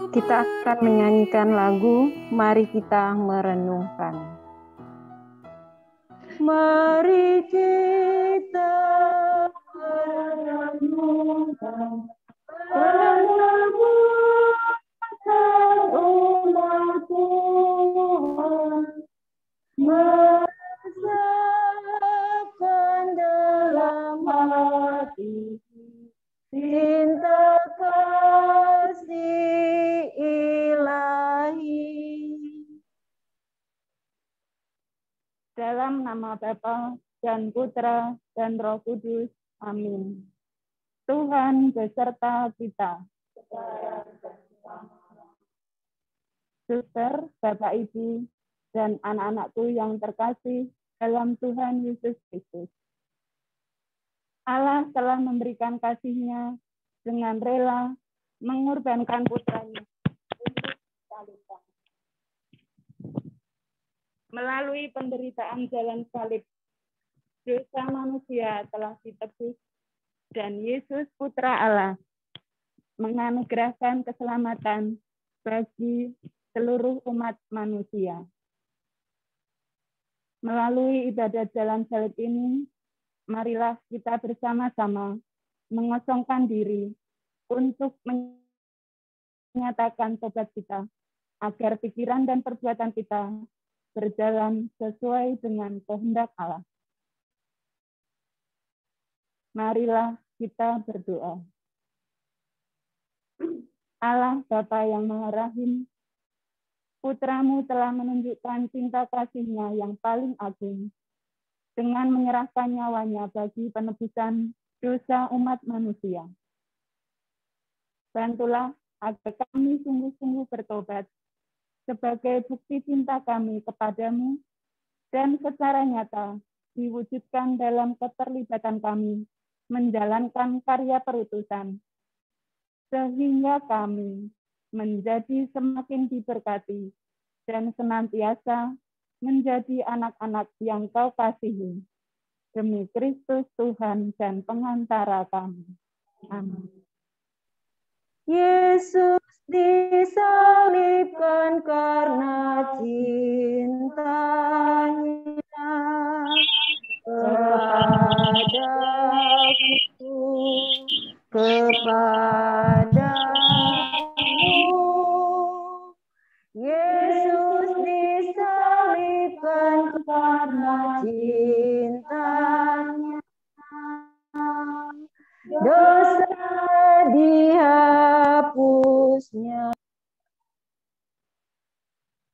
Kita akan menyanyikan lagu Mari Kita Merenungkan. Mari kita merenungkan umat Tuhan, merasakan dalam hati cinta kasih ilahi. Dalam nama Bapa dan Putra dan Roh Kudus. Amin. Tuhan beserta kita. Suster, Bapak Ibu, dan anak-anakku yang terkasih dalam Tuhan Yesus Kristus. Allah telah memberikan kasih-Nya dengan rela mengorbankan putranya untuk kita. Melalui penderitaan jalan salib, dosa manusia telah ditebus dan Yesus Putra Allah menganugerahkan keselamatan bagi seluruh umat manusia. Melalui ibadat jalan salib ini, marilah kita bersama-sama mengosongkan diri untuk menyatakan tobat kita, agar pikiran dan perbuatan kita berjalan sesuai dengan kehendak Allah. Marilah kita berdoa. Allah Bapa yang Maha Rahim, Putramu telah menunjukkan cinta kasih-Nya yang paling agung dengan menyerahkan nyawanya bagi penebusan dosa umat manusia. Bantulah agar kami sungguh-sungguh bertobat sebagai bukti cinta kami kepadamu dan secara nyata diwujudkan dalam keterlibatan kami menjalankan karya perutusan, sehingga kami menjadi semakin diberkati dan senantiasa menjadi anak-anak yang Kau kasihi. Demi Kristus Tuhan dan pengantara kami. Amin. Yesus disalibkan karena cintanya kepadamu. Yesus disalibkan karena cintanya, dosa dihapusnya.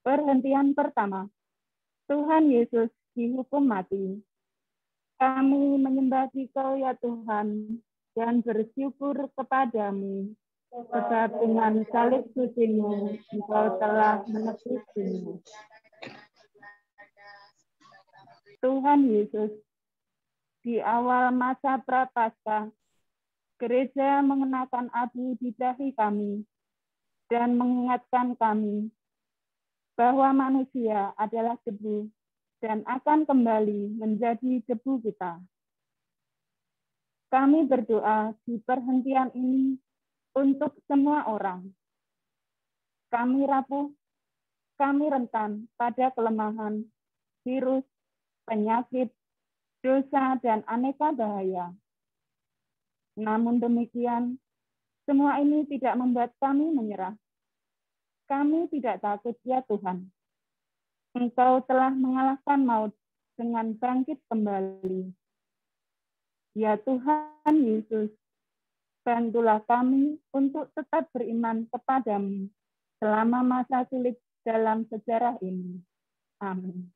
Perhentian pertama, Tuhan Yesus dihukum mati. Kami menyembah Dikau ya Tuhan dan bersyukur kepadamu, sebab dengan salib suci-Mu Engkau telah menebus dunia. Tuhan Yesus, di awal masa Prapaskah, gereja mengenakan abu di dahi kami dan mengingatkan kami bahwa manusia adalah debu dan akan kembali menjadi debu kita. Kami berdoa di perhentian ini untuk semua orang. Kami rapuh, kami rentan pada kelemahan, virus, penyakit, dosa, dan aneka bahaya. Namun demikian, semua ini tidak membuat kami menyerah. Kami tidak takut ya Tuhan. Engkau telah mengalahkan maut dengan bangkit kembali. Ya Tuhan Yesus, bantulah kami untuk tetap beriman kepadamu selama masa sulit dalam sejarah ini. Amin.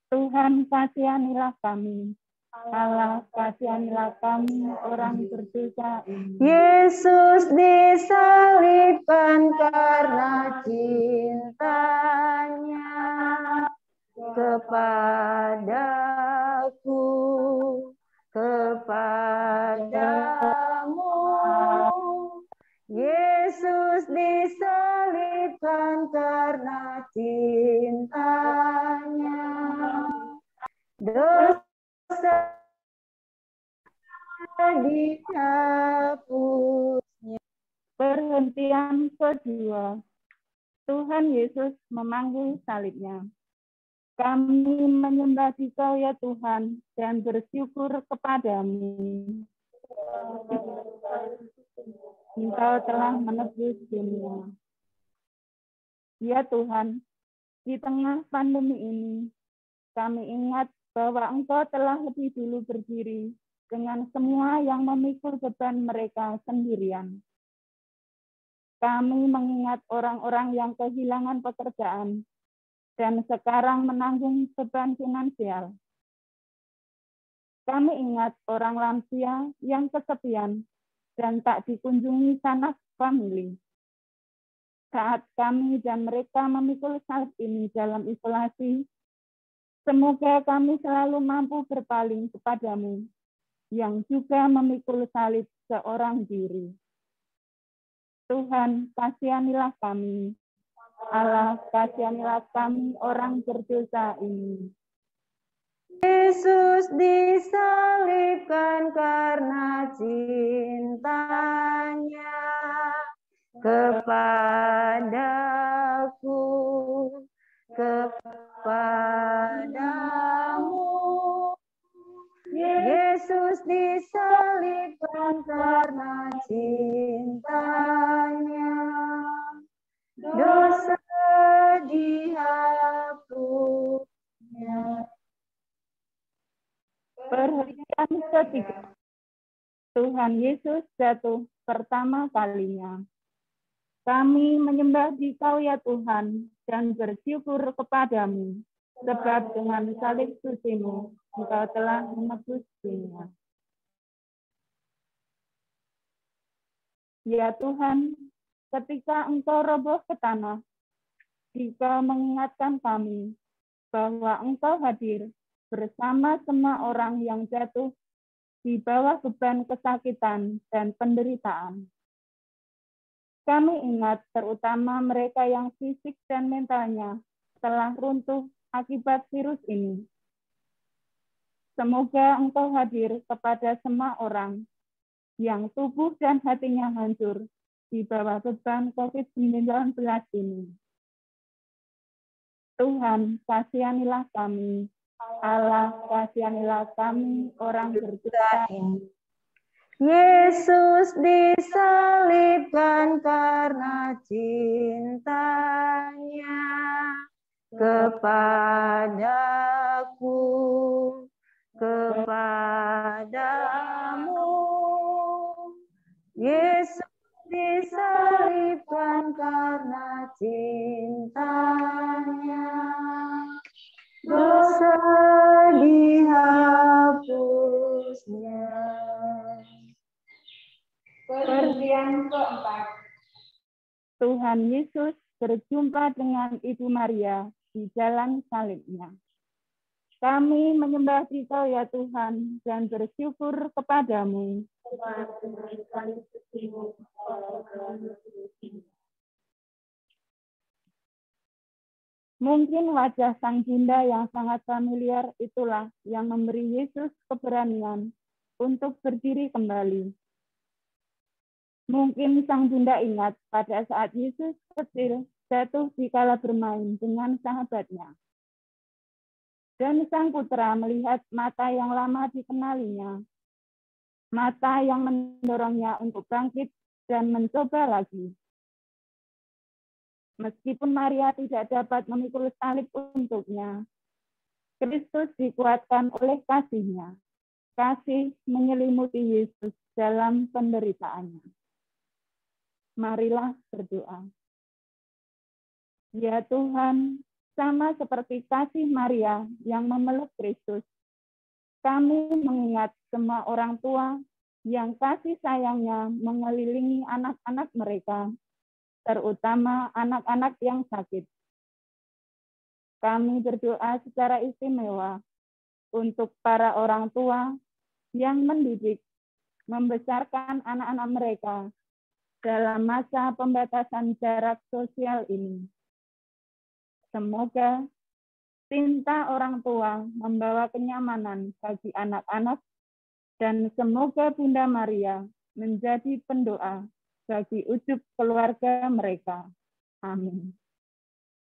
Tuhan kasihanilah kami. Allah kasihanilah kami orang berdosa ini. Yesus disalibkan karena cintanya kepadaku, kepadamu. Yesus disalibkan karena cintanya, dosa dihapusnya. Perhentian kedua, Tuhan Yesus memanggul salibnya. Kami menyembah Dikau ya Tuhan dan bersyukur kepadamu. Engkau telah menebus dunia. Ya Tuhan, di tengah pandemi ini, kami ingat bahwa Engkau telah lebih dulu berdiri dengan semua yang memikul beban mereka sendirian. Kami mengingat orang-orang yang kehilangan pekerjaan dan sekarang menanggung beban finansial. Kami ingat orang lansia yang kesepian dan tak dikunjungi sanak famili. Saat kami dan mereka memikul salib ini dalam isolasi, semoga kami selalu mampu berpaling kepadamu, yang juga memikul salib seorang diri. Tuhan, kasihanilah kami. Allah, kasihanilah kami orang berdosa ini. Yesus disalibkan karena cintanya kepadaku, kepadamu. Yesus disalibkan karena cintanya, dosa dihapusnya. Perhentian ketiga, Tuhan Yesus jatuh pertama kalinya. Kami menyembah Dikau ya Tuhan dan bersyukur kepadamu, sebab dengan salib suci-Mu, Engkau telah menebus dunia. Ya Tuhan, ketika Engkau roboh ke tanah, Dikau mengingatkan kami bahwa Engkau hadir bersama semua orang yang jatuh di bawah beban kesakitan dan penderitaan. Kami ingat terutama mereka yang fisik dan mentalnya telah runtuh akibat virus ini. Semoga Engkau hadir kepada semua orang yang tubuh dan hatinya hancur di bawah beban COVID-19 ini. Tuhan, kasihanilah kami. Allah, kasihanilah kami orang berdosa ini. Yesus disalibkan karena cintanya kepadaku, kepadamu. Yesus disalibkan karena cintanya, dosa dihapusnya. Perhentian keempat, Tuhan Yesus berjumpa dengan Ibu Maria di jalan salibnya. Kami menyembah Dikau ya Tuhan dan bersyukur kepadamu. Mungkin wajah Sang Bunda yang sangat familiar itulah yang memberi Yesus keberanian untuk berdiri kembali. Mungkin Sang Bunda ingat pada saat Yesus kecil jatuh dikala bermain dengan sahabatnya. Dan Sang Putra melihat mata yang lama dikenalinya, mata yang mendorongnya untuk bangkit dan mencoba lagi. Meskipun Maria tidak dapat memikul salib untuknya, Kristus dikuatkan oleh kasih-Nya. Kasih menyelimuti Yesus dalam penderitaannya. Marilah berdoa. Ya Tuhan, sama seperti kasih Maria yang memeluk Kristus, kami mengingat semua orang tua yang kasih sayangnya mengelilingi anak-anak mereka, terutama anak-anak yang sakit. Kami berdoa secara istimewa untuk para orang tua yang mendidik, membesarkan anak-anak mereka dalam masa pembatasan jarak sosial ini. Semoga cinta orang tua membawa kenyamanan bagi anak-anak dan semoga Bunda Maria menjadi pendoa bagi ujub keluarga mereka. Amin.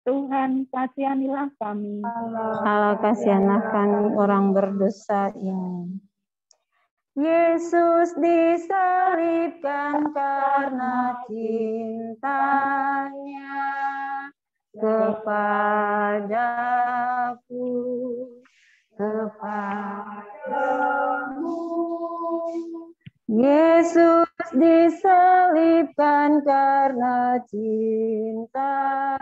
Tuhan, kasihanilah kami. Allah, kasihankan orang berdosa ini. Yesus disalibkan karena cintanya kepadaku, kepadamu. Yesus disalibkan karena cintanya,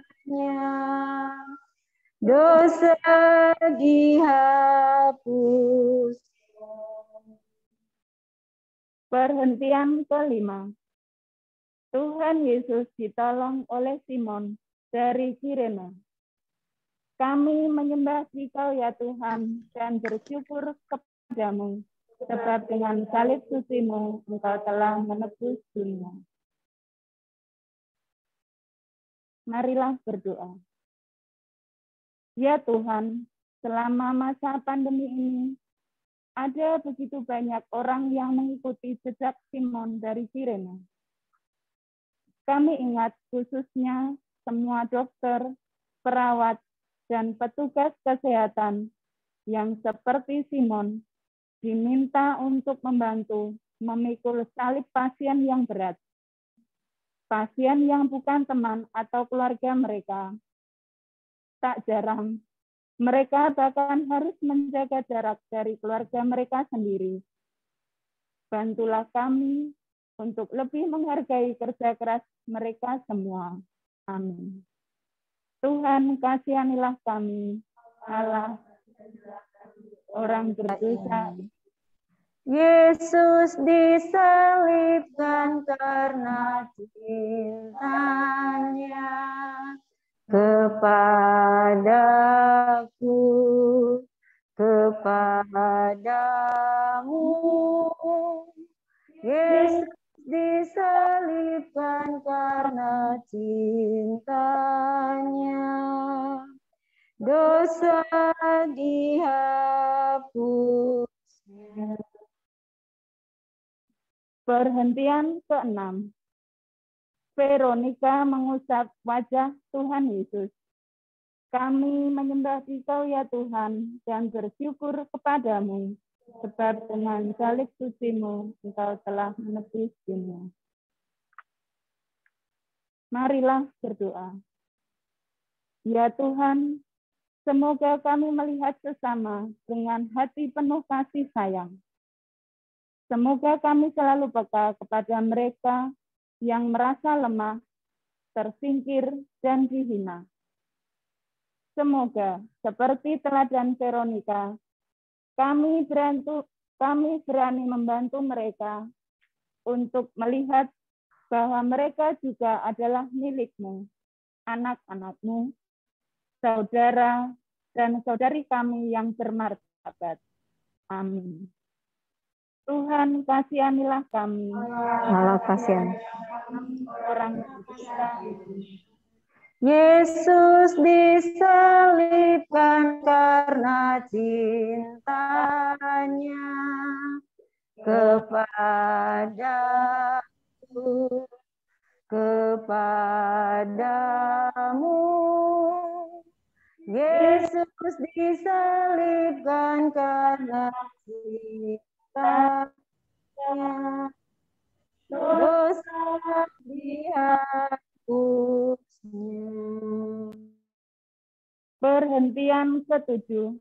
dosa dihapus. Perhentian kelima. Tuhan Yesus ditolong oleh Simon dari Kirene. Kami menyembah Dikau ya Tuhan dan bersyukur kepadamu, sebab dengan salib sucimu Engkau telah menebus dunia. Marilah berdoa. Ya Tuhan, selama masa pandemi ini, ada begitu banyak orang yang mengikuti jejak Simon dari Kirene. Kami ingat khususnya semua dokter, perawat, dan petugas kesehatan yang seperti Simon diminta untuk membantu memikul salib pasien yang berat. Pasien yang bukan teman atau keluarga mereka. Tak jarang, mereka bahkan harus menjaga jarak dari keluarga mereka sendiri. Bantulah kami untuk lebih menghargai kerja keras mereka semua. Amin. Tuhan, kasihanilah kami, Allah, orang berdosa. Yesus disalibkan karena cintanya kepadaku, kepadamu. Yesus disalibkan karena cintanya, dosa dihapusnya. Perhentian ke-6. Veronica mengusap wajah Tuhan Yesus. Kami menyembah Dikau ya Tuhan dan bersyukur kepadamu, sebab dengan salib sucimu Engkau telah menebus dunia. Marilah berdoa. Ya Tuhan, semoga kami melihat sesama dengan hati penuh kasih sayang. Semoga kami selalu peka kepada mereka yang merasa lemah, tersingkir, dan dihina. Semoga seperti teladan Veronica, kami berani membantu mereka untuk melihat bahwa mereka juga adalah milik-Mu, anak-anak-Mu, saudara dan saudari kami yang bermartabat. Amin. Tuhan, kasihanilah kami. Allah kasihan. Orang berdosa. Yesus disalibkan karena cintanya kepadaku, kepadamu. Yesus disalibkan karena cintanya, dosa dihapusnya. Perhentian ke-7.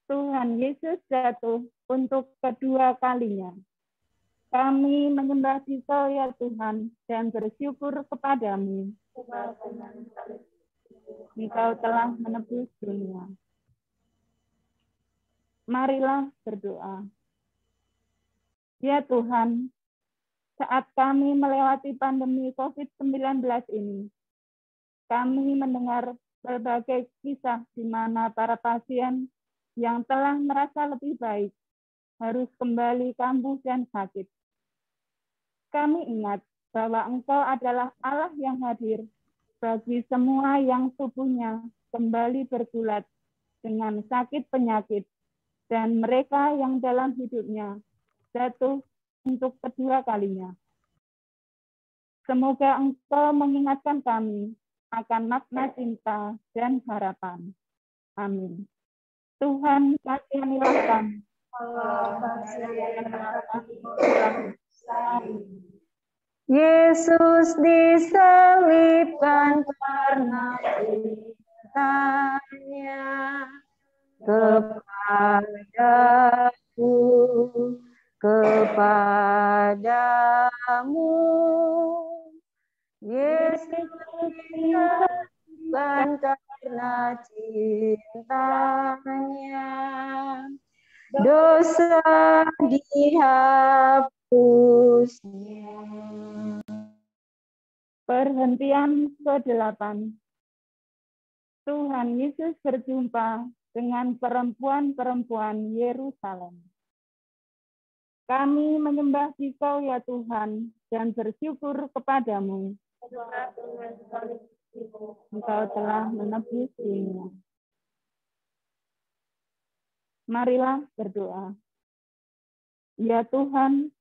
Tuhan Yesus jatuh untuk kedua kalinya. Kami menyembah Dikau ya Tuhan dan bersyukur kepadamu. Engkau telah menebus dunia. Marilah berdoa. Ya Tuhan, saat kami melewati pandemi COVID-19 ini, kami mendengar berbagai kisah di mana para pasien yang telah merasa lebih baik harus kembali kambuh dan sakit. Kami ingat bahwa Engkau adalah Allah yang hadir bagi semua yang tubuhnya kembali bergulat dengan sakit penyakit dan mereka yang dalam hidupnya jatuh untuk kedua kalinya. Semoga Engkau mengingatkan kami akan makna cinta dan harapan. Amin. Tuhan, kasihanilah kami. Yesus disalibkan karena cintanya kepadaku, kepadamu. Yesus disalibkan karena cintanya, dosa dihapusnya. Perhentian ke-8. Tuhan Yesus berjumpa dengan perempuan-perempuan Yerusalem. Kami menyembah Dikau ya Tuhan dan bersyukur kepadamu. Engkau telah menebus dunia. Marilah berdoa. Ya Tuhan,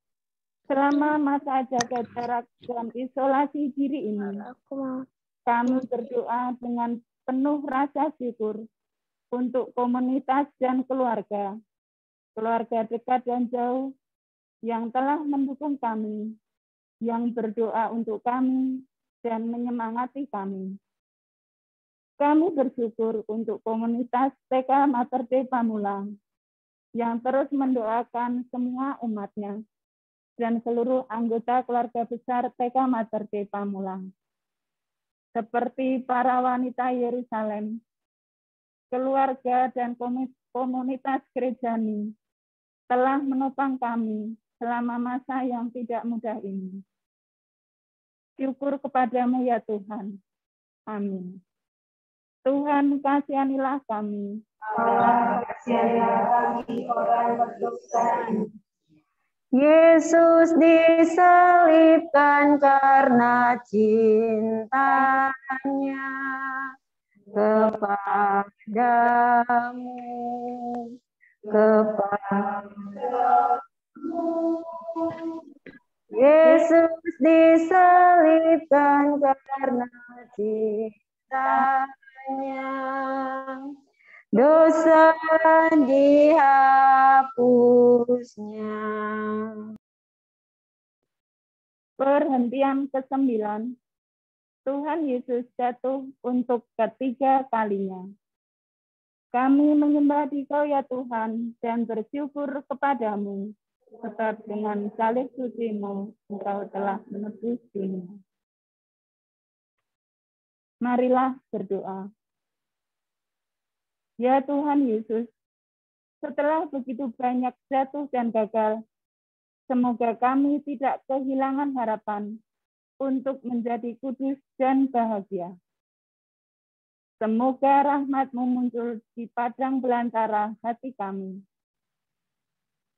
selama masa jaga jarak dan isolasi diri ini, kami berdoa dengan penuh rasa syukur untuk komunitas dan keluarga dekat dan jauh yang telah mendukung kami, yang berdoa untuk kami dan menyemangati kami. Kami bersyukur untuk komunitas TK Mater Dei Pamulang yang terus mendoakan semua umatnya dan seluruh anggota keluarga besar TK Mater Dei Pamulang. Seperti para wanita Yerusalem, keluarga dan komunitas gerejani telah menopang kami selama masa yang tidak mudah ini. Syukur kepadamu ya Tuhan. Amin. Tuhan, kasihanilah kami. Yesus disalibkan karena cintanya kepadamu, Yesus disalibkan karena cintanya, dosa dihapusnya. Perhentian ke-9. Tuhan Yesus jatuh untuk ketiga kalinya. Kami menyembah Dikau ya Tuhan dan bersyukur kepadamu, sebab dengan salib suci-Mu Engkau telah menebus dunia. Marilah berdoa. Ya Tuhan Yesus, setelah begitu banyak jatuh dan gagal, semoga kami tidak kehilangan harapan untuk menjadi kudus dan bahagia. Semoga rahmat-Mu muncul di padang belantara hati kami.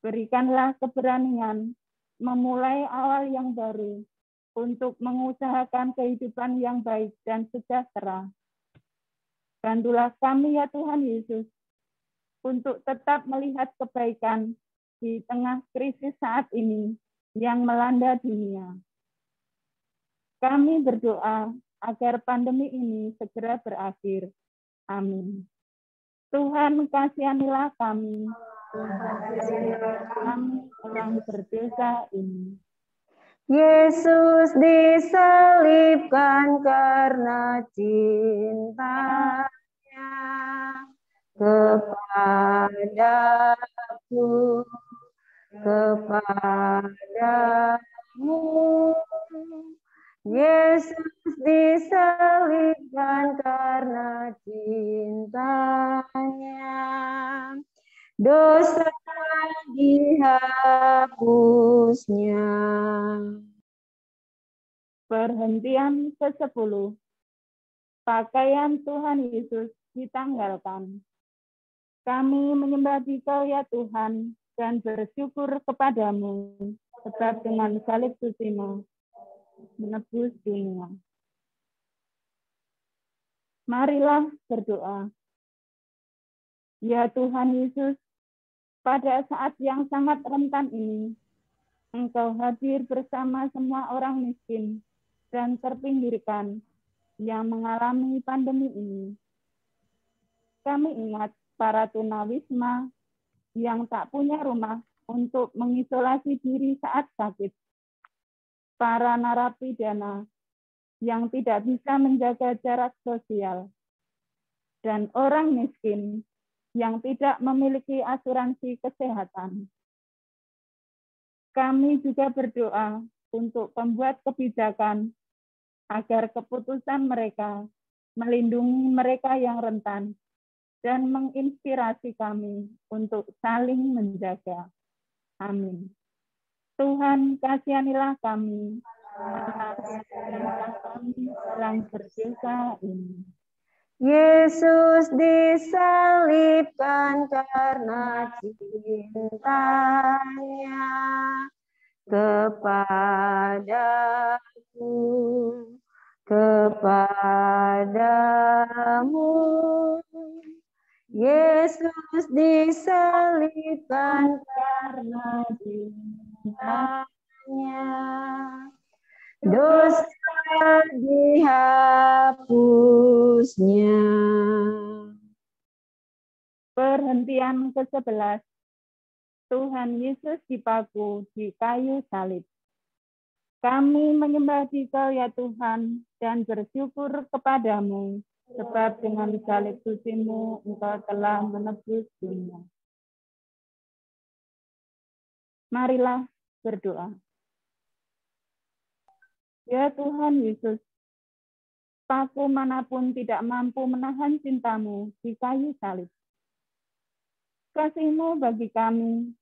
Berikanlah keberanian memulai awal yang baru untuk mengusahakan kehidupan yang baik dan sejahtera. Bantulah kami ya Tuhan Yesus untuk tetap melihat kebaikan di tengah krisis saat ini yang melanda dunia. Kami berdoa agar pandemi ini segera berakhir. Amin. Tuhan, kasihanilah kami. Kami orang berdosa ini. Yesus disalibkan karena cintanya kepadaku, kepadamu. Yesus disalibkan karena cintanya, dosa dihapusnya. Perhentian ke-10. Pakaian Tuhan Yesus ditanggalkan. Kami menyembah Dikau ya Tuhan dan bersyukur kepadamu, sebab dengan salib suci-Mu menebus dunia. Marilah berdoa. Ya Tuhan Yesus, pada saat yang sangat rentan ini, Engkau hadir bersama semua orang miskin dan terpinggirkan yang mengalami pandemi ini. Kami ingat para tunawisma yang tak punya rumah untuk mengisolasi diri saat sakit, para narapidana yang tidak bisa menjaga jarak sosial, dan orang miskin yang tidak memiliki asuransi kesehatan. Kami juga berdoa untuk pembuat kebijakan agar keputusan mereka melindungi mereka yang rentan dan menginspirasi kami untuk saling menjaga. Amin. Tuhan, kasihanilah kami, karena kami orang berdosa ini. Yesus disalibkan karena cintanya kepadaku, kepadamu. Yesus disalibkan karena cintanya, dosa dihapusnya. Perhentian ke-11. Tuhan Yesus dipaku di kayu salib. Kami menyembah Dikau ya Tuhan dan bersyukur kepadamu, sebab dengan salib suci-Mu Engkau telah menebus dunia. Marilah berdoa. Ya Tuhan Yesus, paku manapun tidak mampu menahan cinta-Mu di kayu salib. Kasih-Mu bagi kami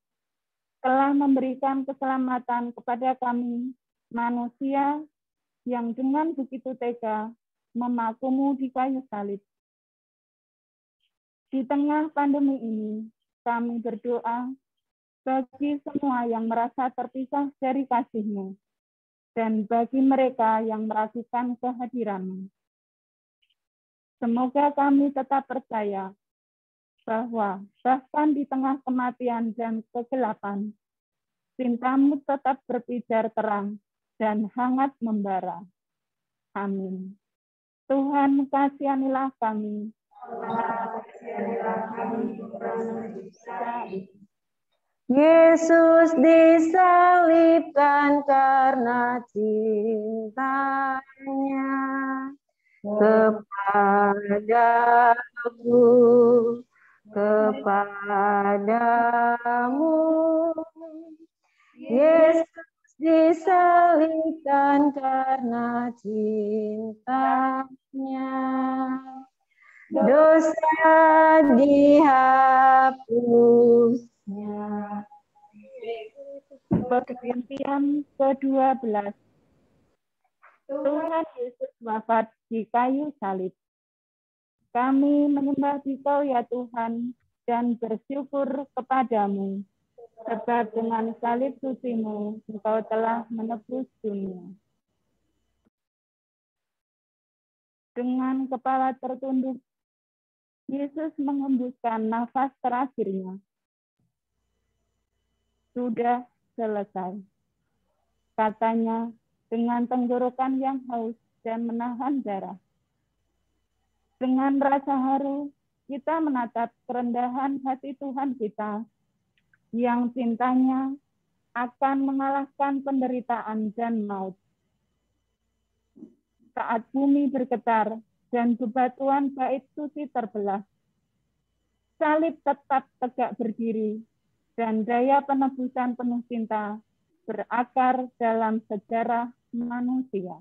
telah memberikan keselamatan kepada kami, manusia yang dengan begitu tega memakumu di kayu salib. Di tengah pandemi ini, kami berdoa bagi semua yang merasa terpisah dari kasih-Mu, dan bagi mereka yang meragukan kehadiran-Mu. Semoga kami tetap percaya bahwa bahkan di tengah kematian dan kegelapan, cinta-Mu tetap berpijar terang dan hangat membara. Amin. Tuhan, kasihanilah kami. Yesus disalibkan karena cintanya kepadaku, kepadamu. Yesus disalibkan karena cintanya, dosa dihapusnya. Perhentian ke-12. Tuhan Yesus wafat di kayu salib. Kami menyembah Dikau ya Tuhan dan bersyukur kepadamu, sebab dengan salib suci-Mu Engkau telah menebus dunia. Dengan kepala tertunduk, Yesus menghembuskan nafas terakhirnya. Sudah selesai, katanya dengan tenggorokan yang haus dan menahan darah. Dengan rasa haru, kita menatap kerendahan hati Tuhan kita yang cintanya akan mengalahkan penderitaan dan maut. Saat bumi bergetar dan bebatuan bait suci terbelah, salib tetap tegak berdiri dan daya penebusan penuh cinta berakar dalam sejarah manusia.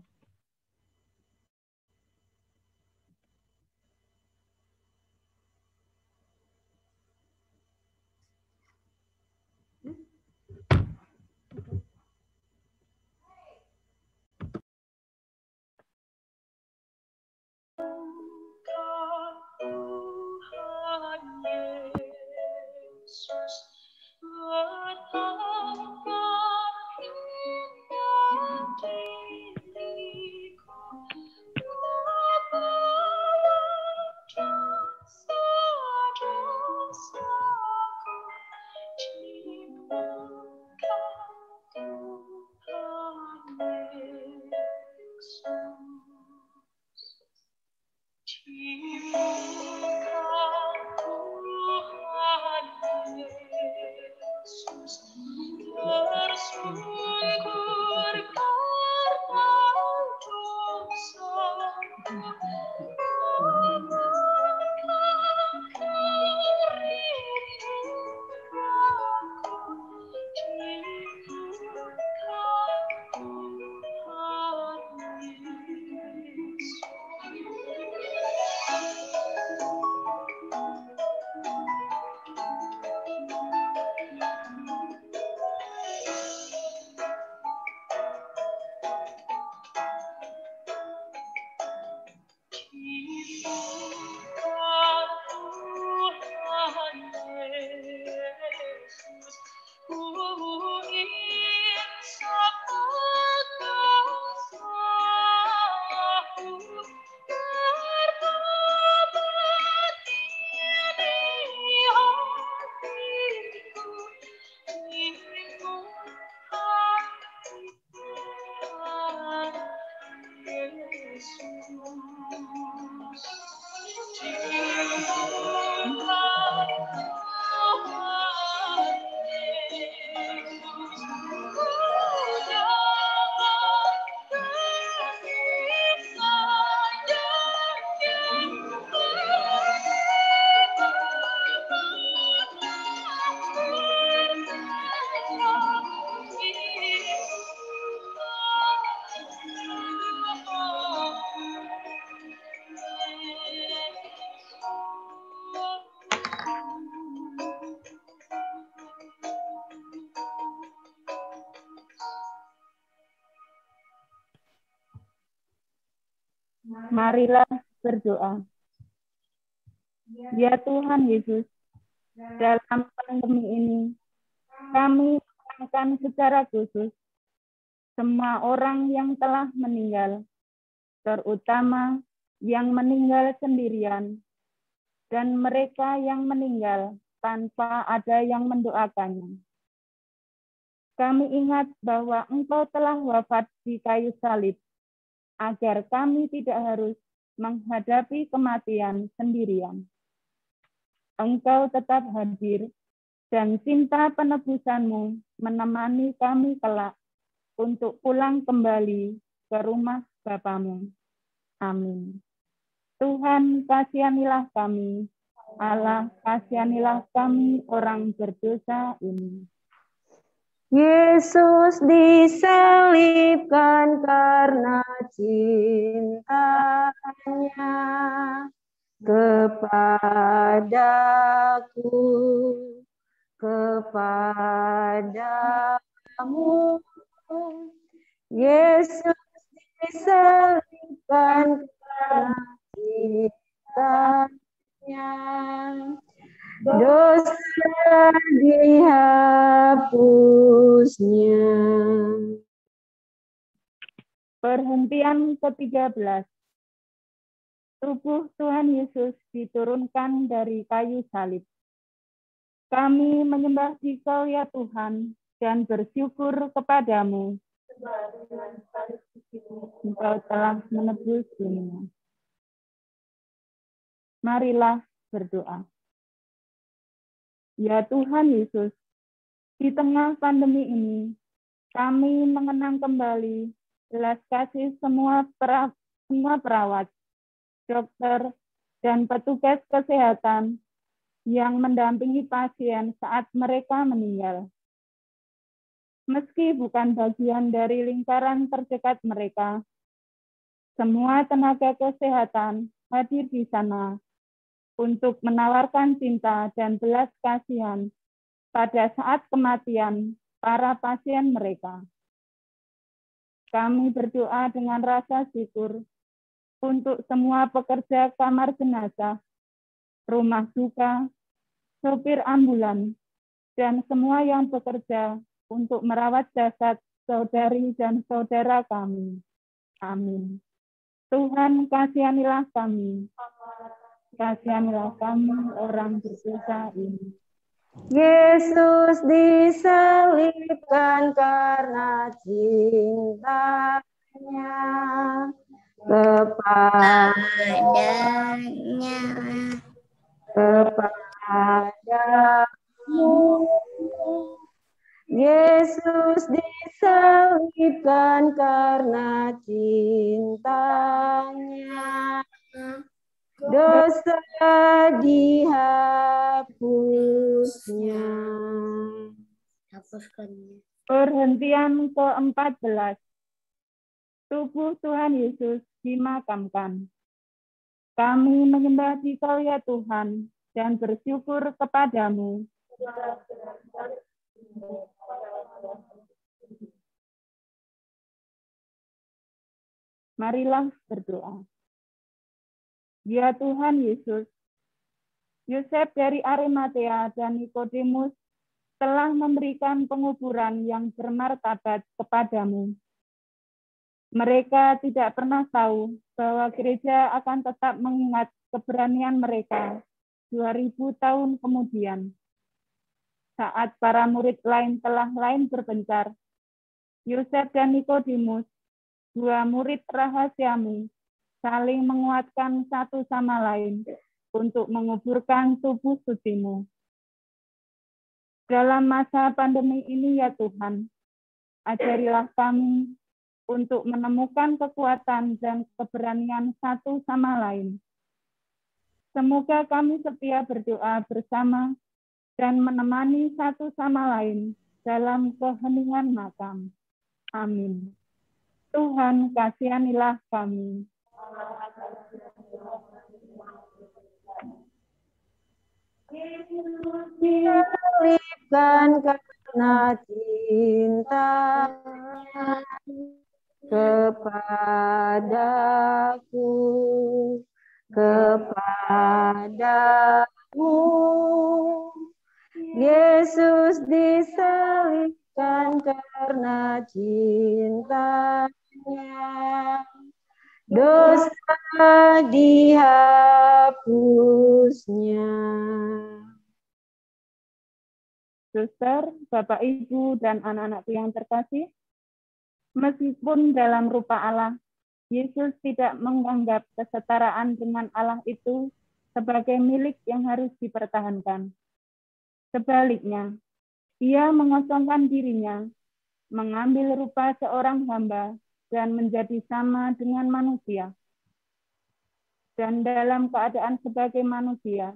Tuhan Yesus, betapa indah dirimu. Marilah berdoa. Ya Tuhan Yesus, dalam pandemi ini, kami mengingatkan secara khusus semua orang yang telah meninggal, terutama yang meninggal sendirian, dan mereka yang meninggal tanpa ada yang mendoakannya. Kami ingat bahwa Engkau telah wafat di kayu salib, agar kami tidak harus menghadapi kematian sendirian. Engkau tetap hadir, dan cinta penebusan-Mu menemani kami kelak untuk pulang kembali ke rumah Bapa-Mu. Amin. Tuhan, kasihanilah kami. Allah, kasihanilah kami orang berdosa ini. Yesus disalibkan karena cintanya kepadaku, kepadamu. Yesus disalibkan karena cintanya, dosa dihapusnya. Perhentian ke-13. Tubuh Tuhan Yesus diturunkan dari kayu salib. Kami menyembah Dikau ya Tuhan, dan bersyukur kepadamu. Engkau telah menebus dunia. Marilah berdoa. Ya Tuhan Yesus, di tengah pandemi ini, kami mengenang kembali belas kasih semua perawat, dokter, dan petugas kesehatan yang mendampingi pasien saat mereka meninggal. Meski bukan bagian dari lingkaran terdekat mereka, semua tenaga kesehatan hadir di sana untuk menawarkan cinta dan belas kasihan pada saat kematian para pasien mereka. Kami berdoa dengan rasa syukur untuk semua pekerja kamar jenazah, rumah duka, sopir ambulan, dan semua yang bekerja untuk merawat jasad saudari dan saudara kami. Amin. Tuhan, kasihanilah kami. Kasihanilah kami orang berdosa ini. Yesus disalibkan karena cintanya kepadamu. Yesus disalibkan karena cintanya, dosa dihapusnya. Perhentian ke-14. Tubuh Tuhan Yesus dimakamkan. Kami menyembah Dikau ya Tuhan, dan bersyukur kepadamu. Marilah berdoa. Ya Tuhan Yesus, Yosef dari Arimatea dan Nikodemus telah memberikan penguburan yang bermartabat kepadamu. Mereka tidak pernah tahu bahwa gereja akan tetap mengingat keberanian mereka 2000 tahun kemudian. Saat para murid lain telah berpencar, Yosef dan Nikodemus, dua murid rahasiamu, saling menguatkan satu sama lain untuk menguburkan tubuh sucimu. Dalam masa pandemi ini ya Tuhan, ajarilah kami untuk menemukan kekuatan dan keberanian satu sama lain. Semoga kami setia berdoa bersama dan menemani satu sama lain dalam keheningan makam. Amin. Tuhan, kasihanilah kami. Disalibkan karena cinta kepadaku, kepadamu. Yesus disalibkan karena cintanya, dosa dihapusnya. Suster, Bapak, Ibu, dan anak-anakku yang terkasih, meskipun dalam rupa Allah, Yesus tidak menganggap kesetaraan dengan Allah itu sebagai milik yang harus dipertahankan. Sebaliknya, ia mengosongkan dirinya, mengambil rupa seorang hamba, dan menjadi sama dengan manusia. Dan dalam keadaan sebagai manusia,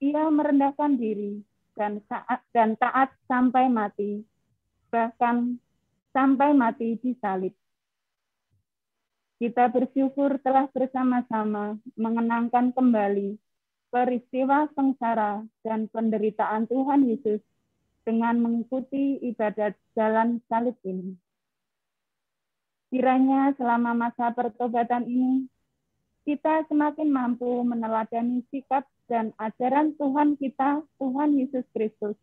ia merendahkan diri dan taat sampai mati, bahkan sampai mati di salib. Kita bersyukur telah bersama-sama mengenangkan kembali peristiwa sengsara dan penderitaan Tuhan Yesus dengan mengikuti ibadat jalan salib ini. Kiranya selama masa pertobatan ini, kita semakin mampu meneladani sikap dan ajaran Tuhan kita, Tuhan Yesus Kristus,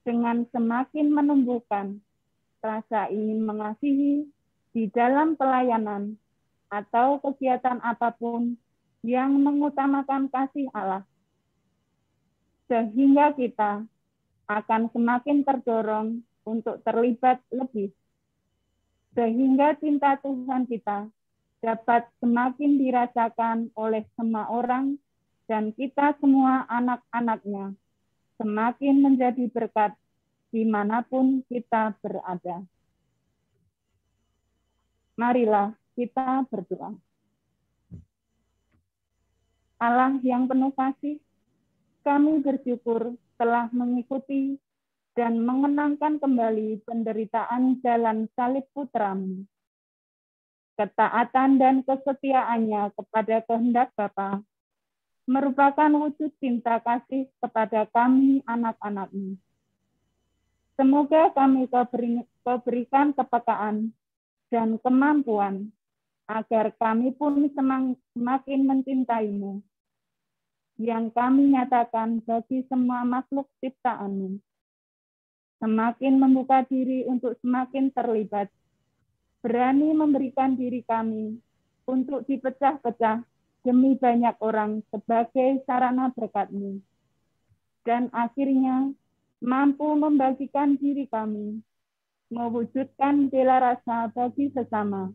dengan semakin menumbuhkan rasa ingin mengasihi di dalam pelayanan atau kegiatan apapun yang mengutamakan kasih Allah. Sehingga kita akan semakin terdorong untuk terlibat lebih. Sehingga cinta Tuhan kita dapat semakin dirasakan oleh semua orang dan kita semua anak-anaknya semakin menjadi berkat dimanapun kita berada. Marilah kita berdoa. Allah yang penuh kasih, kami bersyukur telah mengikuti dan mengenangkan kembali penderitaan jalan salib Putra-Mu. Ketaatan dan kesetiaannya kepada kehendak Bapa merupakan wujud cinta kasih kepada kami anak-anak-Mu. Semoga kami Kau berikan kepekaan dan kemampuan agar kami pun semakin mencintai-Mu, yang kami nyatakan bagi semua makhluk ciptaan-Mu. Semakin membuka diri untuk semakin terlibat, berani memberikan diri kami untuk dipecah-pecah demi banyak orang sebagai sarana berkat-Mu. Dan akhirnya mampu membagikan diri kami, mewujudkan bela rasa bagi sesama.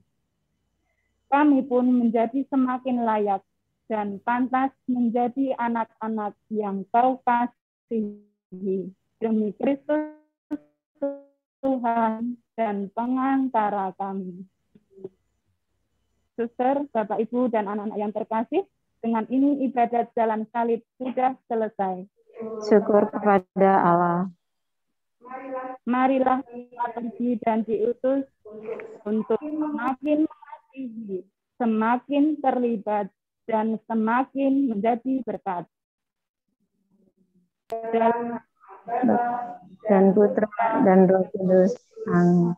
Kami pun menjadi semakin layak dan pantas menjadi anak-anak yang Kau kasihi demi Kristus Tuhan dan pengantara kami. Suster, Bapak, Ibu, dan anak-anak yang terkasih, dengan ini ibadat jalan salib sudah selesai. Syukur kepada Allah. Marilah kita pergi dan diutus untuk semakin mengasihi, semakin terlibat, dan semakin menjadi berkat. Dan Putra dan Roh Kudus. Amin.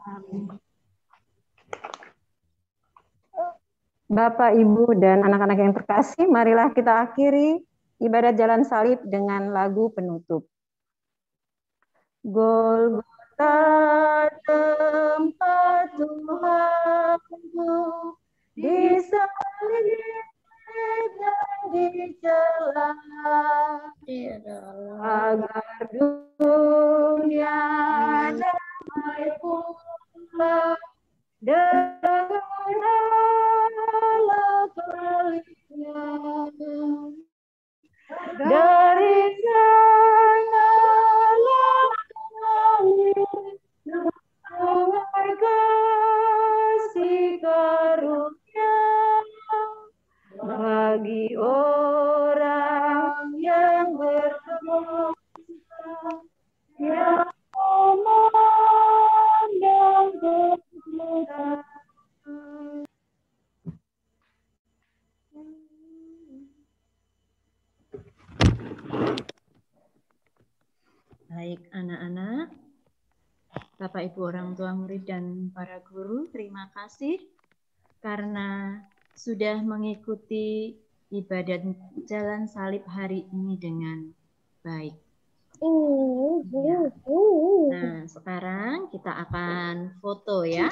Bapak, Ibu, dan anak-anak yang terkasih, marilah kita akhiri ibadat jalan salib dengan lagu penutup. Golgota tempat Tuhanku, disalib dan dicela, agar dunia damai pula dengan Allah pelitnya. Dari sanalah mengalir sungai kasih karunia bagi orang yang berdosa, yang memandang kebutaan. Baik anak-anak, Bapak Ibu orang tua murid dan para guru, terima kasih karena sudah mengikuti ibadat jalan salib hari ini dengan baik. Ya. Nah, sekarang kita akan foto ya.